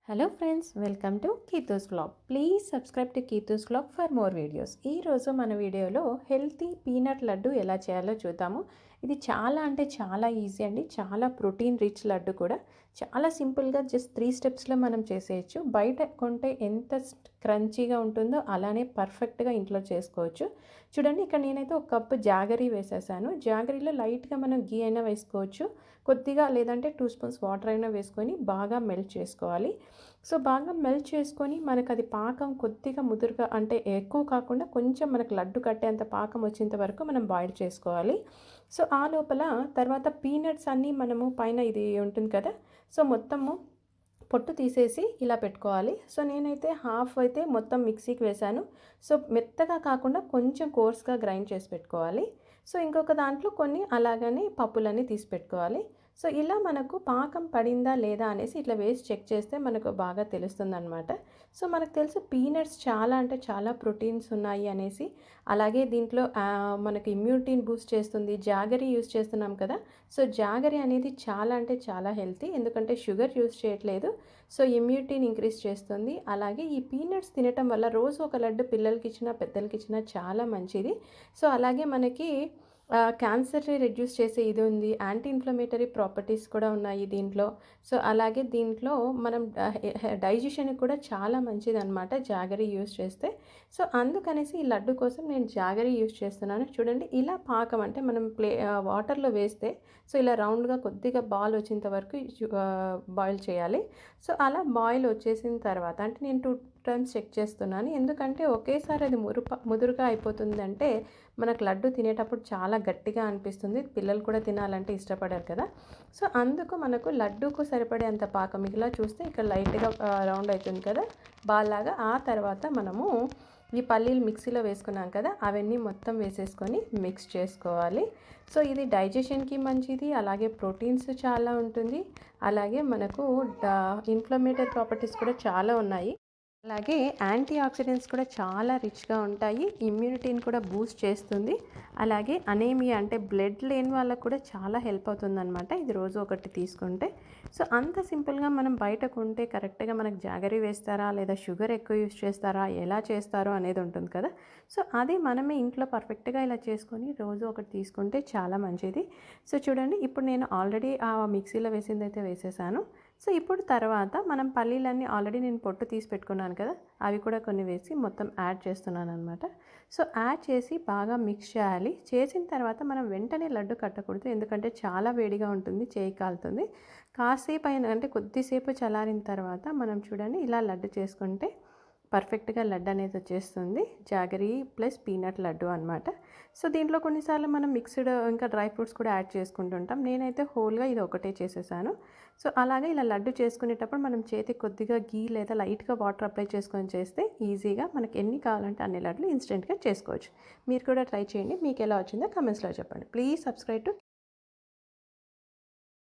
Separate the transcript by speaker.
Speaker 1: Hello friends, welcome to Keethu's vlog. Please subscribe to Keethu's vlog for more videos. ఈరోజు మన వీడియోలో healthy peanut laddu ఎలా చేయాలో చూద్దాము. ఇది చాలా అంటే చాలా ఈజీ అండి. చాలా ప్రోటీన్ రిచ్ లడ్డు కూడా. చాలా సింపుల్గా జస్ట్ 3 స్టెప్స్లో మనం చేసేయచ్చు. బయట కొంటే ఎంత క్రంచీగా ఉంటుందో అలానే పర్ఫెక్ట్గా ఇంట్లో చేసుకోవచ్చు. చూడండి, ఇక్కడ నేనైతే ఒక కప్పు జాగరీ వేసేసాను. జాగరీలో లైట్గా మనం గీ అయినా వేసుకోవచ్చు, కొద్దిగా లేదంటే 2 స్పూన్స్ వాటర్ అయినా వేసుకొని బాగా మెల్ట్ చేసుకోవాలి. సో బాగా మెల్ట్ చేసుకొని మనకు అది పాకం కొద్దిగా ముదురుగా, అంటే ఎక్కువ కాకుండా కొంచెం మనకు లడ్డు కట్టేంత పాకం వచ్చేంత వరకు మనం బాయిల్ చేసుకోవాలి. సో ఆ లోపల తర్వాత పీనట్స్ అన్నీ మనము పైన ఇది ఉంటుంది కదా, సో మొత్తము పొట్టు తీసేసి ఇలా పెట్టుకోవాలి. సో నేనైతే హాఫ్ అయితే మొత్తం మిక్సీకి వేశాను. సో మెత్తగా కాకుండా కొంచెం కోర్స్గా గ్రైండ్ చేసి పెట్టుకోవాలి. సో ఇంకొక దాంట్లో కొన్ని అలాగని పప్పులన్నీ తీసి పెట్టుకోవాలి. సో ఇలా మనకు పాకం పడిందా లేదా అనేసి ఇట్లా వేసి చెక్ చేస్తే మనకు బాగా తెలుస్తుందన్నమాట. సో మనకు తెలుసు పీనట్స్ చాలా అంటే చాలా ప్రోటీన్స్ ఉన్నాయి అనేసి. అలాగే దీంట్లో మనకు ఇమ్యూనిటీని బూస్ట్ చేస్తుంది. జాగరీ యూస్ చేస్తున్నాం కదా, సో జాగరీ అనేది చాలా అంటే చాలా హెల్తీ, ఎందుకంటే షుగర్ యూస్ చేయట్లేదు. సో ఇమ్యూనిటీని ఇంక్రీజ్ చేస్తుంది. అలాగే ఈ పీనట్స్ తినటం వల్ల రోజు ఒక లడ్డు పిల్లలకి ఇచ్చినా పెద్దలకి ఇచ్చినా చాలా మంచిది. సో అలాగే మనకి క్యాన్సర్ని రెడ్యూస్ చేసే ఇది ఉంది. యాంటీ ఇన్ఫ్లమేటరీ ప్రాపర్టీస్ కూడా ఉన్నాయి దీంట్లో. సో అలాగే దీంట్లో మనం డైజెషన్కి కూడా చాలా మంచిదన్నమాట జాగరీ యూస్ చేస్తే. సో అందుకనేసి ఈ లడ్డు కోసం నేను జాగరీ యూస్ చేస్తున్నాను. చూడండి, ఇలా పాకం అంటే మనం వాటర్లో వేస్తే సో ఇలా రౌండ్గా కొద్దిగా బాల్ వచ్చేంత వరకు బాయిల్ చేయాలి. సో అలా బాయిల్ వచ్చేసిన తర్వాత అంటే నేను 2 టైమ్స్ చెక్ చేస్తున్నాను, ఎందుకంటే ఒకేసారి అది ముదురుగా అయిపోతుందంటే మనకు లడ్డు తినేటప్పుడు చాలా గట్టిగా అనిపిస్తుంది. పిల్లలు కూడా తినాలంటే ఇష్టపడారు కదా. సో అందుకు మనకు లడ్డూకు సరిపడేంత పాకం ఇలా చూస్తే ఇక్కడ లైట్గా రౌండ్ అవుతుంది కదా బాల్ లాగా. ఆ తర్వాత మనము ఈ పల్లీలు మిక్సీలో వేసుకున్నాం కదా, అవన్నీ మొత్తం వేసేసుకొని మిక్స్ చేసుకోవాలి. సో ఇది డైజెషన్కి మంచిది, అలాగే ప్రోటీన్స్ చాలా ఉంటుంది, అలాగే మనకు ఇన్ఫ్లమేటరీ ప్రాపర్టీస్ కూడా చాలా ఉన్నాయి. అలాగే యాంటీ ఆక్సిడెంట్స్ కూడా చాలా రిచ్గా ఉంటాయి. ఇమ్యూనిటీని కూడా బూస్ట్ చేస్తుంది. అలాగే అనేమియా అంటే బ్లడ్ లేని వాళ్ళకు కూడా చాలా హెల్ప్ అవుతుందన్నమాట ఇది రోజు ఒకటి తీసుకుంటే. సో అంత సింపుల్గా మనం బయట కొంటే కరెక్ట్గా మనకు జాగరీ వేస్తారా లేదా షుగర్ ఎక్కువ యూస్ చేస్తారా, ఎలా చేస్తారో అనేది ఉంటుంది కదా. సో అది మనమే ఇంట్లో పర్ఫెక్ట్గా ఇలా చేసుకొని రోజు ఒకటి తీసుకుంటే చాలా మంచిది. సో చూడండి, ఇప్పుడు నేను ఆల్రెడీ ఆ మిక్సీలో వేసింది అయితే వేసేసాను. సో ఇప్పుడు తర్వాత మనం పల్లీలన్నీ ఆల్రెడీ నేను పొట్టు తీసి పెట్టుకున్నాను కదా, అవి కూడా కొన్ని వేసి మొత్తం యాడ్ చేస్తున్నాను అనమాట. సో యాడ్ చేసి బాగా మిక్స్ చేయాలి. చేసిన తర్వాత మనం వెంటనే లడ్డు కట్టకూడదు, ఎందుకంటే చాలా వేడిగా ఉంటుంది, చేయి కాలుతుంది. కాసేపు అయినా అంటే కొద్దిసేపు చల్లారిన తర్వాత మనం చూడండి ఇలా లడ్డు చేసుకుంటే పర్ఫెక్ట్గా లడ్డు అనేది వచ్చేస్తుంది. జాగరీ ప్లస్ పీనట్ లడ్డు అనమాట. సో దీంట్లో కొన్నిసార్లు మనం మిక్స్డ్ ఇంకా డ్రై ఫ్రూట్స్ కూడా యాడ్ చేసుకుంటుంటాం. నేనైతే హోల్గా ఇది ఒకటే చేసేసాను. సో అలాగే ఇలా లడ్డు చేసుకునేటప్పుడు మనం చేతికి కొద్దిగా గీ లేదా లైట్గా వాటర్ అప్లై చేసుకొని చేస్తే ఈజీగా మనకి ఎన్ని కావాలంటే అన్ని లడ్లు ఇన్స్టెంట్గా చేసుకోవచ్చు. మీరు కూడా ట్రై చేయండి. మీకు ఎలా వచ్చిందో కమెంట్స్లో చెప్పండి. Please subscribe to